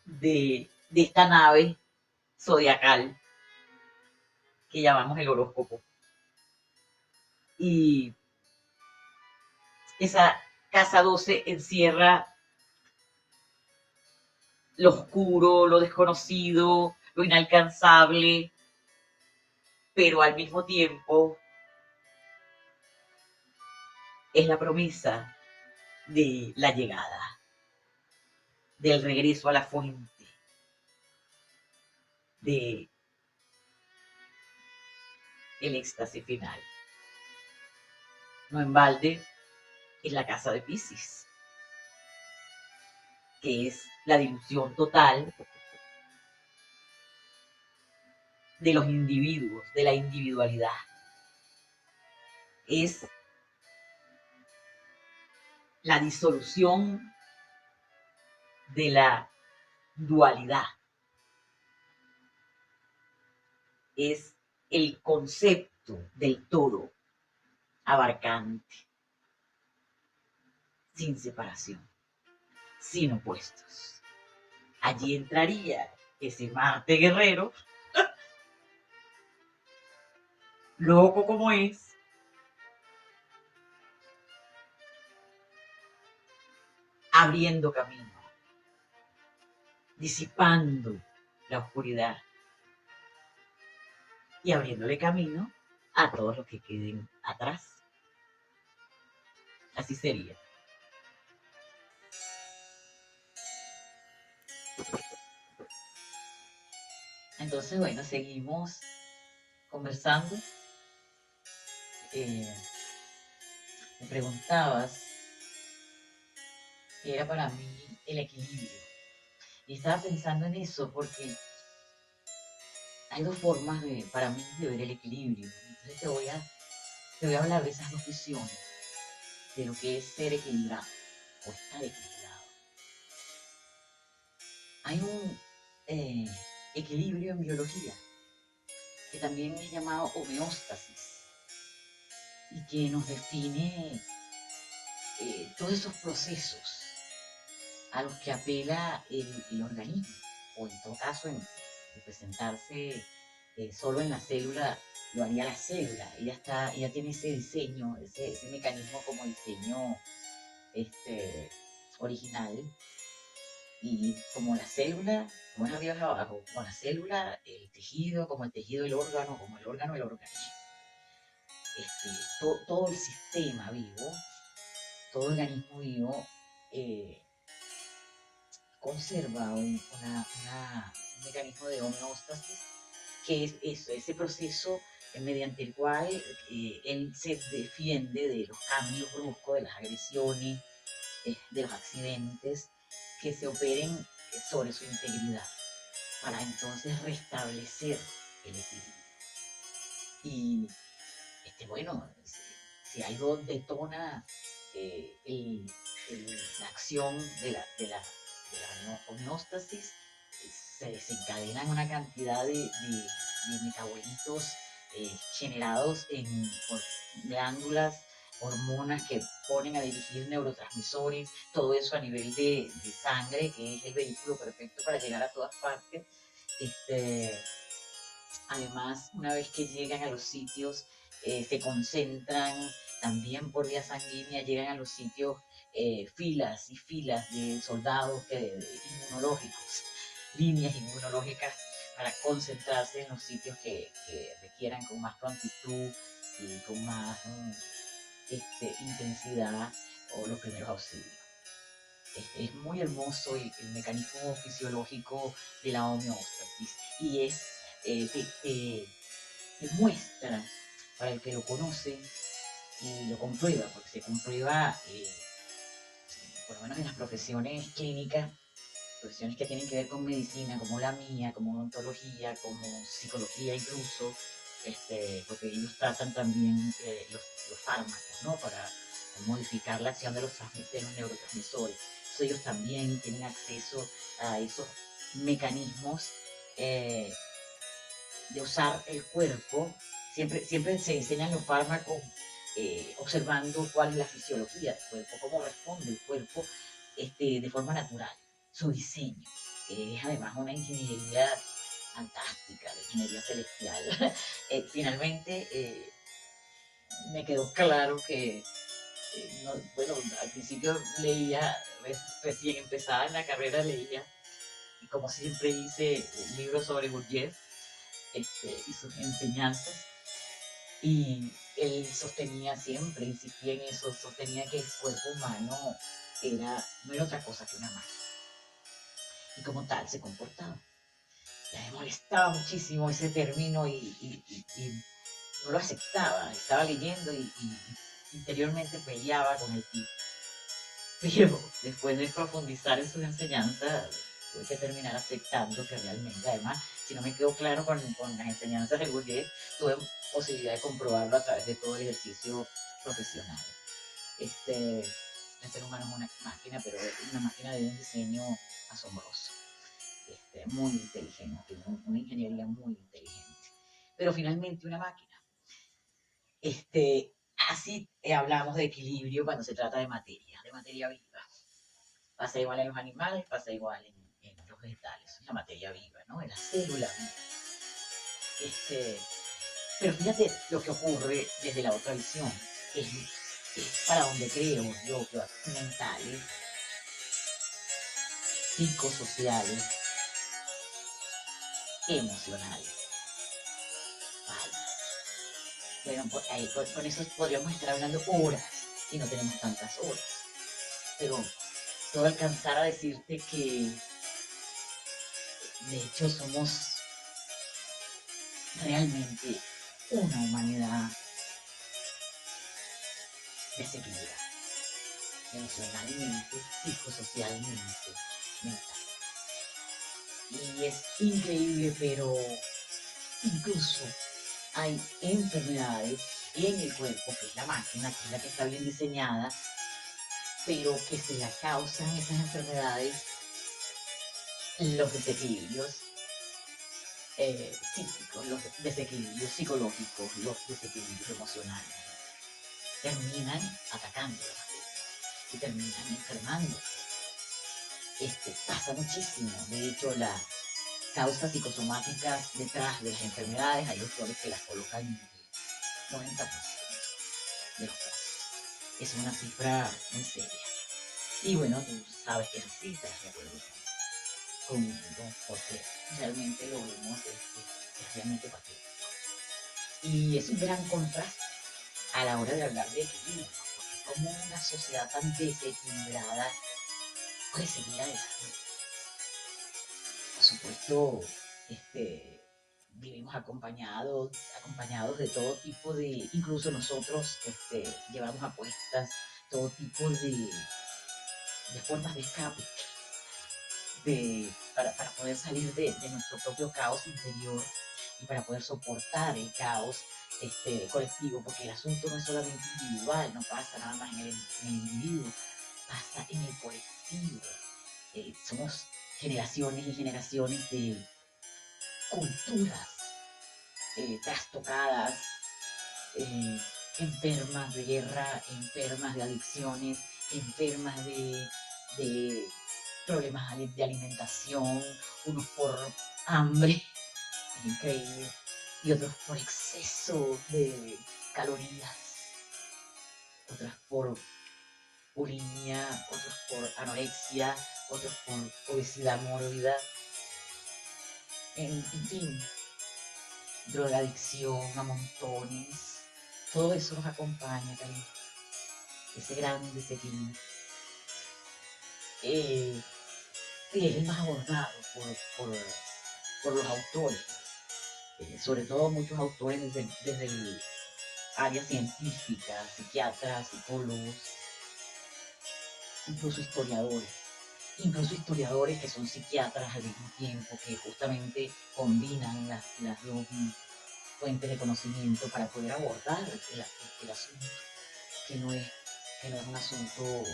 de esta nave zodiacal que llamamos el horóscopo. Y esa casa 12 encierra lo oscuro, lo desconocido, lo inalcanzable, pero al mismo tiempo es la promesa de la llegada, del regreso a la fuente, de el éxtasis final. No en balde es la casa de Piscis, que es la dilución total de los individuos, de la individualidad. Es la disolución de la dualidad, es el concepto del todo abarcante, sin separación, sin opuestos. Allí entraría ese Marte guerrero, loco como es, abriendo camino, disipando la oscuridad y abriéndole camino a todos los que queden atrás. Así sería. Entonces, bueno, seguimos conversando. Me preguntabas qué era para mí el equilibrio. Y estaba pensando en eso porque hay dos formas para mí de ver el equilibrio. Entonces te voy a hablar de esas dos visiones, de lo que es ser equilibrado o estar equilibrado. Hay un equilibrio en biología que también es llamado homeostasis y que nos define todos esos procesos a los que apela el organismo, o en todo caso en representarse solo en la célula, lo haría la célula. Ella tiene ese diseño, ese mecanismo como diseño original. Y como la célula, como es arriba es abajo, como la célula, el tejido, como el tejido el órgano, como el órgano el organismo. Todo el sistema vivo, todo organismo vivo conserva un mecanismo de homeostasis, que es eso, ese proceso mediante el cual él se defiende de los cambios bruscos, de las agresiones, de los accidentes que se operen sobre su integridad, para entonces restablecer el equilibrio. Y bueno, si algo detona la acción de la homeostasis, se desencadenan una cantidad de metabolitos generados por glándulas, hormonas que ponen a dirigir neurotransmisores, todo eso a nivel de sangre, que es el vehículo perfecto para llegar a todas partes. Además, una vez que llegan a los sitios, se concentran también por vía sanguínea, llegan a los sitios filas y filas de soldados inmunológicos, líneas inmunológicas para concentrarse en los sitios que requieran con más prontitud y con más intensidad o los primeros auxilios. Es muy hermoso el mecanismo fisiológico de la homeostasis y te muestra para el que lo conoce y lo comprueba, porque se comprueba, por lo menos en las profesiones clínicas, profesiones que tienen que ver con medicina, como la mía, como odontología, como psicología incluso, porque ellos tratan también los fármacos, ¿no? Para modificar la acción de los neurotransmisores. Entonces ellos también tienen acceso a esos mecanismos de usar el cuerpo. Siempre se diseñan los fármacos observando cuál es la fisiología del cuerpo, cómo responde el cuerpo de forma natural, su diseño, que es además una ingeniería fantástica, la ingeniería celestial. Finalmente me quedó claro que, bueno, al principio leía, recién empezaba en la carrera leía, y como siempre hice libros sobre Gurdjieff, y sus enseñanzas. Y él sostenía siempre, insistía en eso, sostenía que el cuerpo humano no era otra cosa que una máquina. Y como tal se comportaba. Ya me molestaba muchísimo ese término y no lo aceptaba. Estaba leyendo y interiormente peleaba con el tipo. Pero después de profundizar en sus enseñanzas, tuve que terminar aceptando que realmente, además, si no me quedó claro con las enseñanzas de Gurdjieff, tuve posibilidad de comprobarlo a través de todo el ejercicio profesional. El ser humano es una máquina, pero es una máquina de un diseño asombroso, muy inteligente, una ingeniería muy inteligente. pero finalmente una máquina. Así hablamos de equilibrio cuando se trata de materia viva. Pasa igual en los animales, pasa igual en los vegetales, en la materia viva, ¿no? En la célula viva. Este, pero fíjate lo que ocurre desde la otra visión, que es para donde creo yo que mentales, psicosociales, emocionales. Vale. Bueno, con eso podríamos estar hablando horas y no tenemos tantas horas. Pero puedo alcanzar a decirte que de hecho somos realmente una humanidad desequilibrada, emocionalmente, psicosocialmente, mental. Y es increíble, pero incluso hay enfermedades en el cuerpo, que es la máquina, que es la que está bien diseñada, pero que se la causan esas enfermedades los desequilibrios psíquicos, los desequilibrios psicológicos, los desequilibrios emocionales. Terminan atacando la materia y terminan enfermando. Pasa muchísimo. De hecho, las causas psicosomáticas detrás de las enfermedades, hay autores que las colocan en el 90% de los casos. Es una cifra muy seria. Y bueno, tú sabes que es así, estás de acuerdo conmigo, porque realmente lo vemos, es realmente patético. Y es un gran contraste a la hora de hablar de equilibrio, porque como una sociedad tan desequilibrada puede seguir adelante. Por supuesto, vivimos acompañados de todo tipo de, incluso nosotros llevamos a cuestas todo tipo de formas de escape para poder salir de nuestro propio caos interior y para poder soportar el caos colectivo, porque el asunto no es solamente individual, no pasa nada más en el individuo, pasa en el colectivo. Somos generaciones y generaciones de culturas trastocadas, enfermas de guerra, enfermas de adicciones, enfermas de problemas de alimentación, unos por hambre, es increíble, y otros por exceso de calorías, otras por bulimia, otros por anorexia, otros por obesidad mórbida, en fin, drogadicción a montones. Todo eso nos acompaña, cariño. Ese gran desequilibrio. Y es el más abordado por los autores, sobre todo muchos autores desde el área científica, psiquiatras, psicólogos, incluso historiadores que son psiquiatras al mismo tiempo, que justamente combinan las dos fuentes de conocimiento para poder abordar el asunto, que no es, que no es un asunto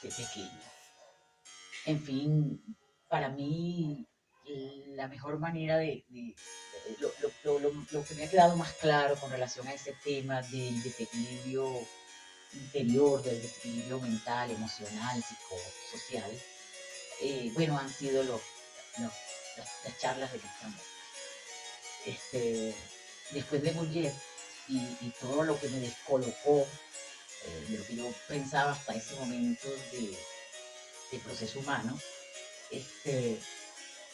pequeño. En fin, para mí la mejor manera lo que me ha quedado más claro con relación a ese tema del desequilibrio interior, del desequilibrio mental, emocional, psicosocial, bueno, han sido las charlas de Cristian después de Bourdieu y todo lo que me descolocó de lo que yo pensaba hasta ese momento de proceso humano,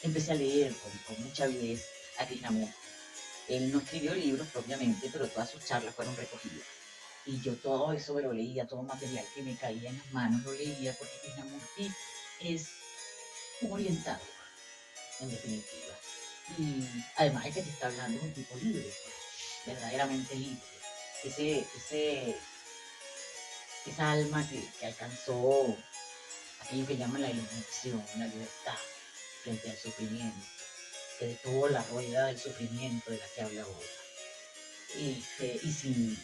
empecé a leer con mucha avidez a Krishnamurti. Él no escribió libros propiamente, pero todas sus charlas fueron recogidas. Y yo todo eso me lo leía, todo material que me caía en las manos lo leía, porque Krishnamurti es un orientador, en definitiva. Y además es que te está hablando de un tipo libre, pues, verdaderamente libre. Esa alma que alcanzó aquello que llaman la iluminación, la libertad frente al sufrimiento, que detuvo la rueda del sufrimiento de la que habla ahora. Y sin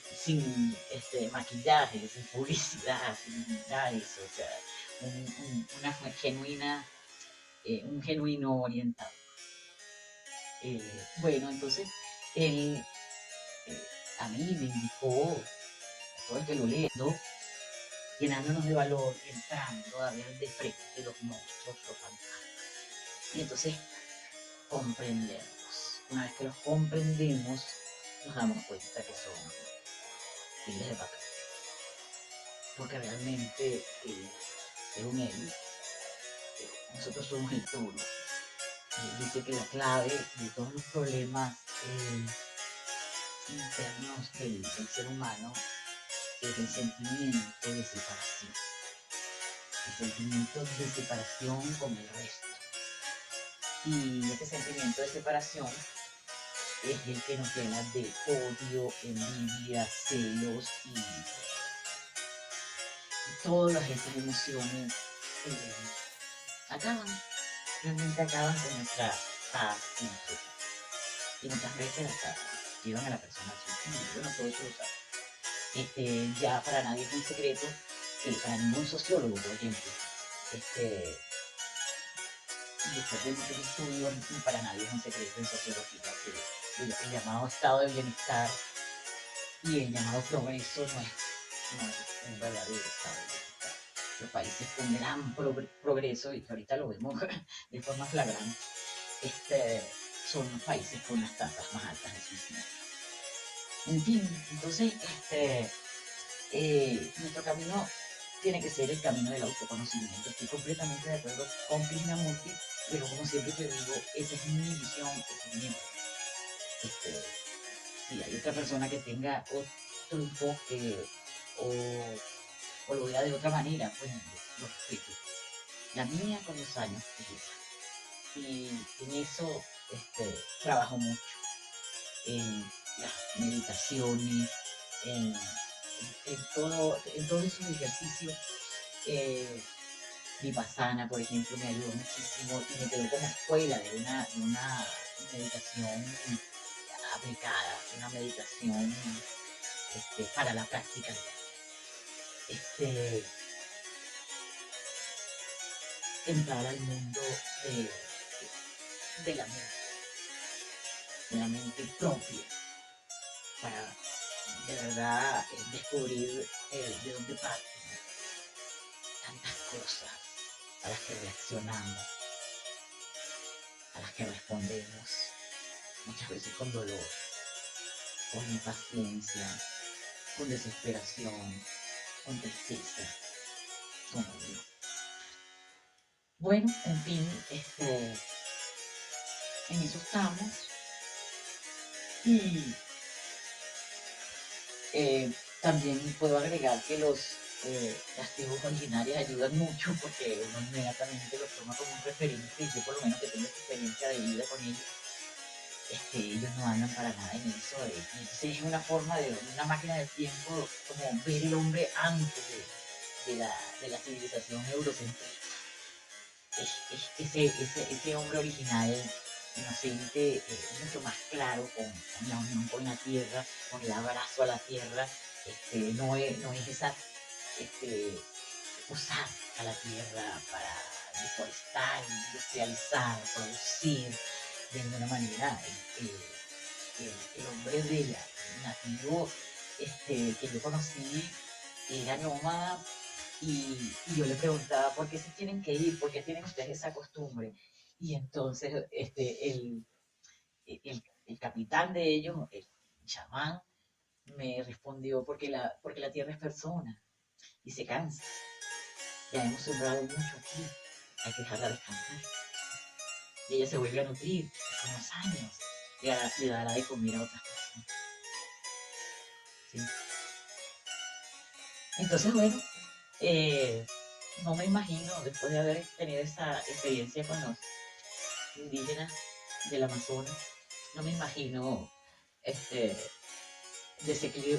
maquillaje, sin publicidad, sin nada de eso, o sea, una genuina, un genuino orientado. Bueno, entonces él a mí me indicó, todo el que lo leyendo, llenándonos de valor, entrando a ver de frente los monstruos, los fantasmas. Y entonces comprendemos. Una vez que los comprendemos, nos damos cuenta que son piles de papel. Porque realmente, según él, nosotros somos el todo. Dice que la clave de todos los problemas internos del ser humano es el sentimiento de separación. El sentimiento de separación con el resto. Y ese sentimiento de separación es el que nos llena de odio, envidia, celos y todas esas emociones acaban, realmente acaban con nuestra paz y nosotros. Y muchas veces hasta llevan a la persona al suicidio. Bueno, todo eso lo sabe. Ya para nadie es un secreto, para ningún sociólogo, por ejemplo, después de muchos estudios, para nadie es un secreto en sociología que el llamado estado de bienestar y el llamado progreso no es un verdadero estado de bienestar. Los países con gran progreso, y que ahorita lo vemos de forma flagrante, son los países con las tasas más altas de suicidio. En fin, entonces, nuestro camino tiene que ser el camino del autoconocimiento. Estoy completamente de acuerdo con Krishnamurti, pero como siempre te digo, esa es mi visión, ese es mi enfoque. Si hay otra persona que tenga otro enfoque o lo vea de otra manera, pues lo respeto. La mía con los años es esa. Y en eso trabajo mucho, en las meditaciones, en todos esos ejercicios. Vipassana, por ejemplo, me ayudó muchísimo y me quedó como escuela de una meditación aplicada, una meditación para la práctica. Entrar al mundo de la mente propia, para de verdad descubrir de dónde parten tantas cosas a las que reaccionamos, a las que respondemos, muchas veces con dolor, con impaciencia, con desesperación, con tristeza, con odio. Bueno, en fin, en eso estamos. Y también puedo agregar que los castigos originarios ayudan mucho porque uno inmediatamente los toma como un referente. Yo por lo menos que tengo experiencia de vida con ellos, ellos no andan para nada en eso. Entonces es una forma de una máquina del tiempo, como ver el hombre antes de la civilización eurocentrista. Ese hombre original, inocente, mucho más claro, con la unión con la tierra, con el abrazo a la tierra. No es esa usar a la tierra para deforestar, industrializar, producir de alguna manera. El hombre de la nativo que yo conocí era nómada y yo le preguntaba por qué se tienen que ir, por qué tienen ustedes esa costumbre. Y entonces el capitán de ellos, el chamán, me respondió porque la tierra es persona y se cansa. Ya hemos sembrado mucho aquí, hay que dejarla descansar. Y ella se vuelve a nutrir con los años, le dará de comer a otras personas. ¿Sí? Entonces, bueno, no me imagino, después de haber tenido esa experiencia con los indígenas del Amazonas, no me imagino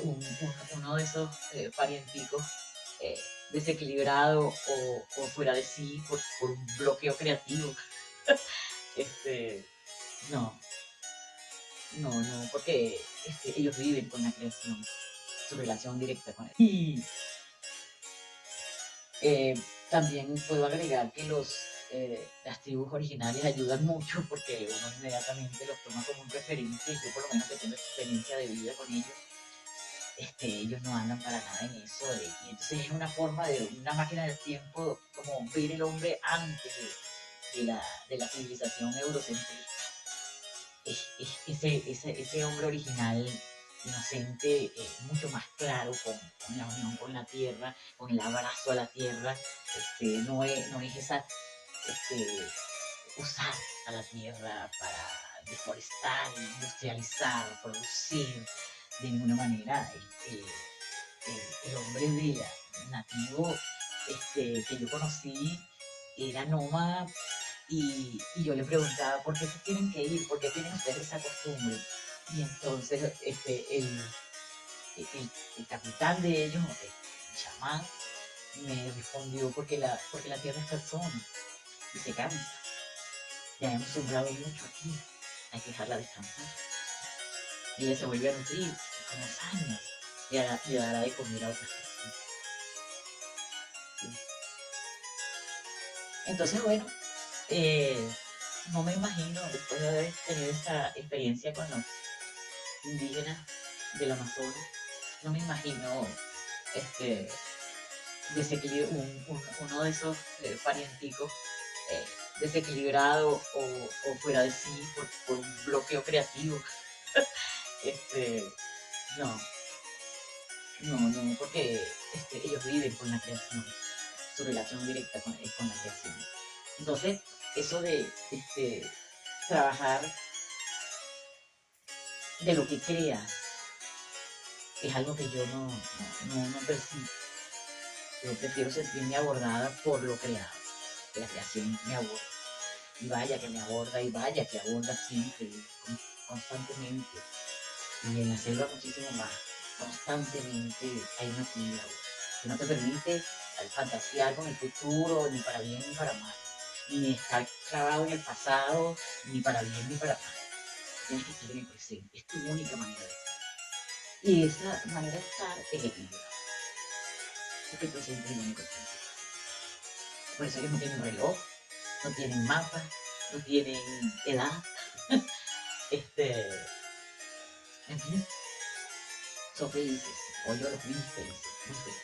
uno de esos parienticos desequilibrado o fuera de sí por un bloqueo creativo. No, porque ellos viven con la creación, su relación directa con él. Y También puedo agregar que las tribus originales ayudan mucho porque uno inmediatamente los toma como un referente. Yo por lo menos que tengo experiencia de vida con ellos, ellos no andan para nada en eso. Y entonces es una forma de una máquina del tiempo, como ver el hombre antes de la civilización eurocentrista. Ese hombre original, inocente, mucho más claro con la unión con la tierra, con el abrazo a la tierra. No es esa, usar a la tierra para deforestar, industrializar, producir, de ninguna manera. El hombre nativo, que yo conocí era nómada, y yo le preguntaba, ¿por qué se tienen que ir? ¿Por qué tienen ustedes esa costumbre? Y entonces el capitán de ellos, el chamán, me respondió, porque la tierra es persona y se cansa. Ya hemos sembrado mucho aquí, hay que dejarla descansar. Y ella se vuelve a nutrir con los años y dará de comer a otras personas. ¿Sí? Entonces, bueno, no me imagino, después de haber tenido esa experiencia con los indígenas del Amazonas, no me imagino uno de esos parienticos desequilibrado o fuera de sí por un bloqueo creativo. Este, no, no, porque ellos viven con la creación, su relación directa es con la creación. Entonces, eso de trabajar de lo que creas es algo que yo no percibo. Yo prefiero sentirme abordada por lo creado, que la creación me aborda. Y vaya que me aborda, y vaya que aborda siempre, constantemente. Y en la selva muchísimo más. Constantemente hay una actividad que no te permite fantasear con el futuro, ni para bien ni para mal. Ni estar clavado en el pasado, ni para bien ni para mal. Tienes que estar en el presente. Es tu única manera de estar. Y esa manera de estar es equilibrada. Porque el presente es el único tiempo. Por eso ellos no tienen reloj, no tienen mapa, no tienen edad. En fin, son felices. Hoy yo los vi felices, muy felices.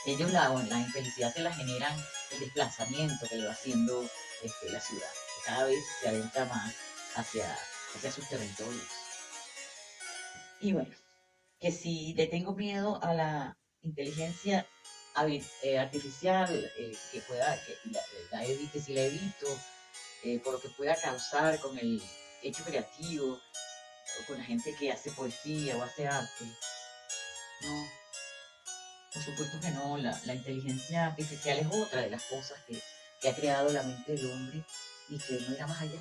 Ellos la infelicidad se la generan el desplazamiento que le va haciendo la ciudad, que cada vez se adentra más hacia sus territorios. Y bueno, que si le tengo miedo a la inteligencia artificial, que si la evito, por lo que pueda causar con el hecho creativo, o con la gente que hace poesía o hace arte, no, por supuesto que no. La inteligencia artificial es otra de las cosas que ha creado la mente del hombre y que no irá más allá.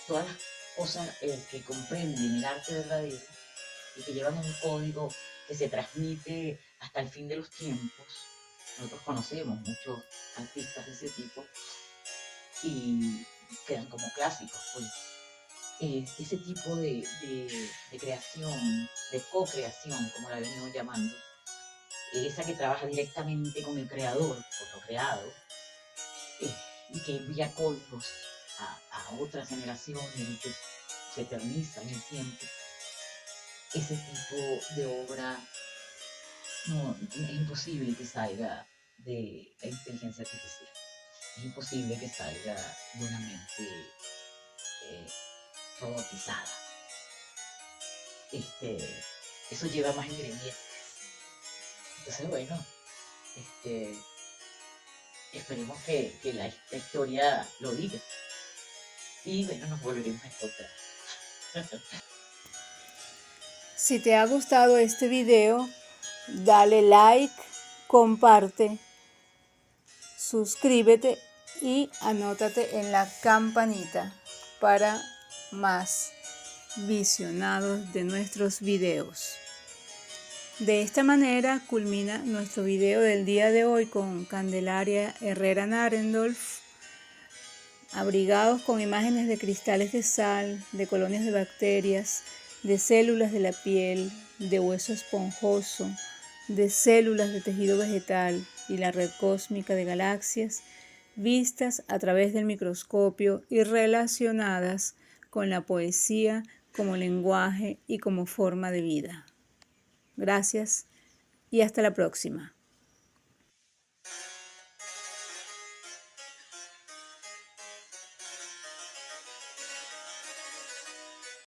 Todas las cosas que comprenden el arte verdadero y que llevan un código que se transmite hasta el fin de los tiempos. Nosotros conocemos muchos artistas de ese tipo y quedan como clásicos, pues. Ese tipo de creación, de co-creación, como la venimos llamando, esa que trabaja directamente con el creador, con lo creado, y que envía códigos a otras generaciones y que se eterniza en el tiempo. Ese tipo de obra es imposible que salga de la inteligencia artificial. Es imposible que salga de una mente robotizada. Eso lleva más ingredientes. Entonces, bueno, esperemos que la historia lo diga. Y bueno, nos volveremos a encontrar. Si te ha gustado este video, dale like, comparte, suscríbete y anótate en la campanita para más visionados de nuestros videos. De esta manera culmina nuestro video del día de hoy con Candelaria Herrera Narendolf, abrigados con imágenes de cristales de sal, de colonias de bacterias, de células de la piel, de hueso esponjoso, de células de tejido vegetal y la red cósmica de galaxias vistas a través del microscopio y relacionadas con la poesía como lenguaje y como forma de vida. Gracias y hasta la próxima.